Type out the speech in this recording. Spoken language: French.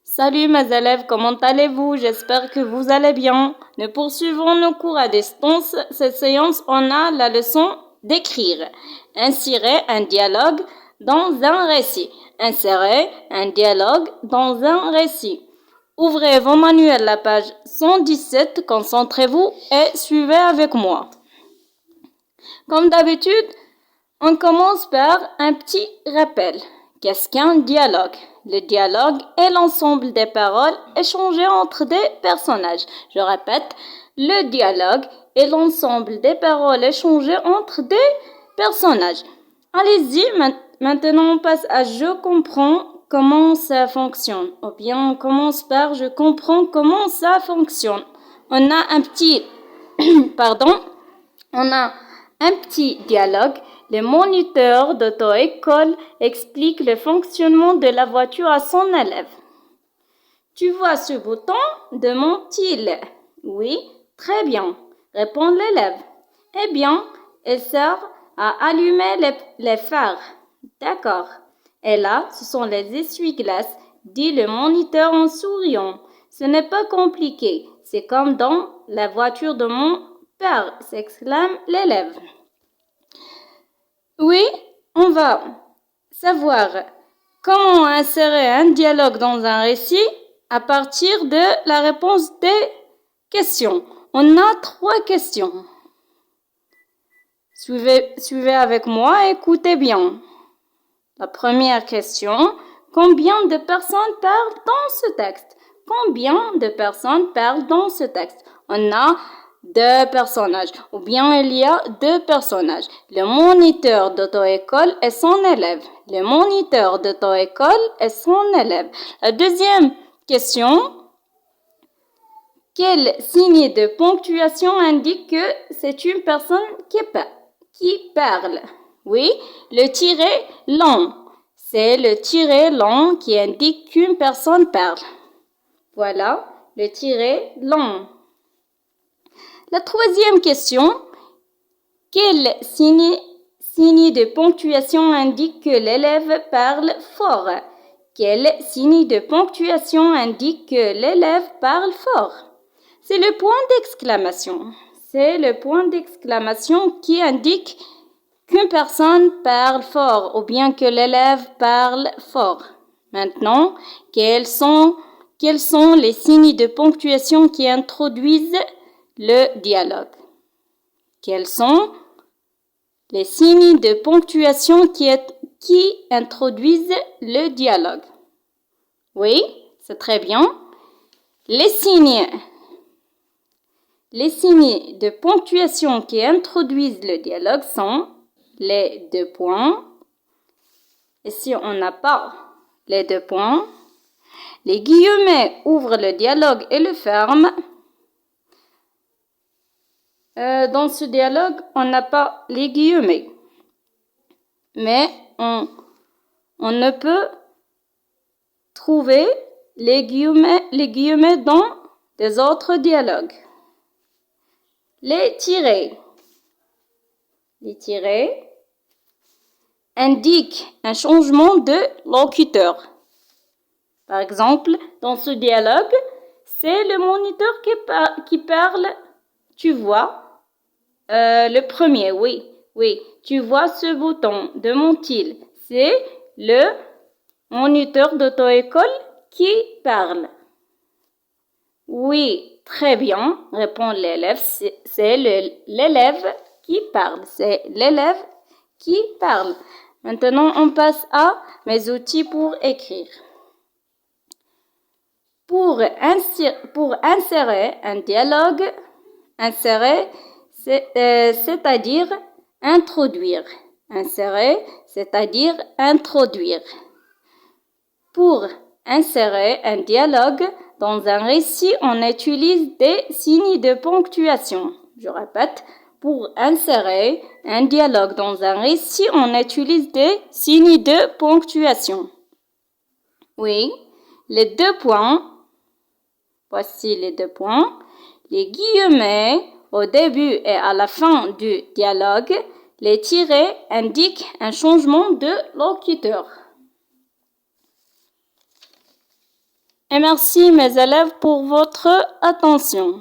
Salut mes élèves, comment allez-vous? J'espère que vous allez bien. Nous poursuivons nos cours à distance. Cette séance, on a la leçon d'écrire. Insérer un dialogue dans un récit. Insérer un dialogue dans un récit. Ouvrez vos manuels, la page 117, concentrez-vous et suivez avec moi. Comme d'habitude, on commence par un petit rappel. Qu'est-ce qu'un dialogue? Le dialogue est l'ensemble des paroles échangées entre des personnages. Je répète, le dialogue est l'ensemble des paroles échangées entre des personnages. Allez-y, maintenant on passe à je comprends comment ça fonctionne. Ou bien on commence par je comprends comment ça fonctionne. On a un petit, on a un petit dialogue. Le moniteur d'auto-école explique le fonctionnement de la voiture à son élève. Tu vois ce bouton? Demande-t-il. Oui, très bien, répond l'élève. Eh bien, il sert à allumer les phares. D'accord. Et là, ce sont les essuie-glaces, dit le moniteur en souriant. Ce n'est pas compliqué, c'est comme dans la voiture de mon père, s'exclame l'élève. Oui, on va savoir comment insérer un dialogue dans un récit à partir de la réponse des questions. On a 3 questions. Suivez avec moi et écoutez bien. La première question, combien de personnes parlent dans ce texte? Combien de personnes parlent dans ce texte? On a 2 personnages, ou bien il y a 2 personnages. Le moniteur d'auto-école et son élève. Le moniteur d'auto-école et son élève. La deuxième question, quel signe de ponctuation indique que c'est une personne qui parle? Oui, le tiret long. C'est le tiret long qui indique qu'une personne parle. Voilà, le tiret long. La troisième question, quel signe de ponctuation indique que l'élève parle fort? Quel signe de ponctuation indique que l'élève parle fort? C'est le point d'exclamation. C'est le point d'exclamation qui indique qu'une personne parle fort ou bien que l'élève parle fort. Maintenant, quels sont les signes de ponctuation qui introduisent le dialogue? Quels sont les signes de ponctuation qui introduisent le dialogue? Oui, c'est très bien. Les signes de ponctuation qui introduisent le dialogue sont les 2 points. Et si on n'a pas les 2 points, les guillemets ouvrent le dialogue et le ferment. Dans ce dialogue, on n'a pas les guillemets. Mais on ne peut trouver les guillemets dans des autres dialogues. Les tirets indiquent un changement de locuteur. Par exemple, dans ce dialogue, c'est le moniteur qui parle. Tu vois, le premier, oui, tu vois ce bouton, demande-t-il. C'est le moniteur d'auto-école qui parle. Oui, très bien, répond l'élève. C'est l'élève qui parle. C'est l'élève qui parle. Maintenant, on passe à mes outils pour écrire. Pour insérer un dialogue, c'est-à-dire introduire. Insérer, c'est-à-dire introduire. Pour insérer un dialogue dans un récit, on utilise des signes de ponctuation. Je répète, pour insérer un dialogue dans un récit, on utilise des signes de ponctuation. Oui, les 2 points. Voici les 2 points. Les guillemets au début et à la fin du dialogue. Les tirets indiquent un changement de locuteur. Et merci mes élèves pour votre attention.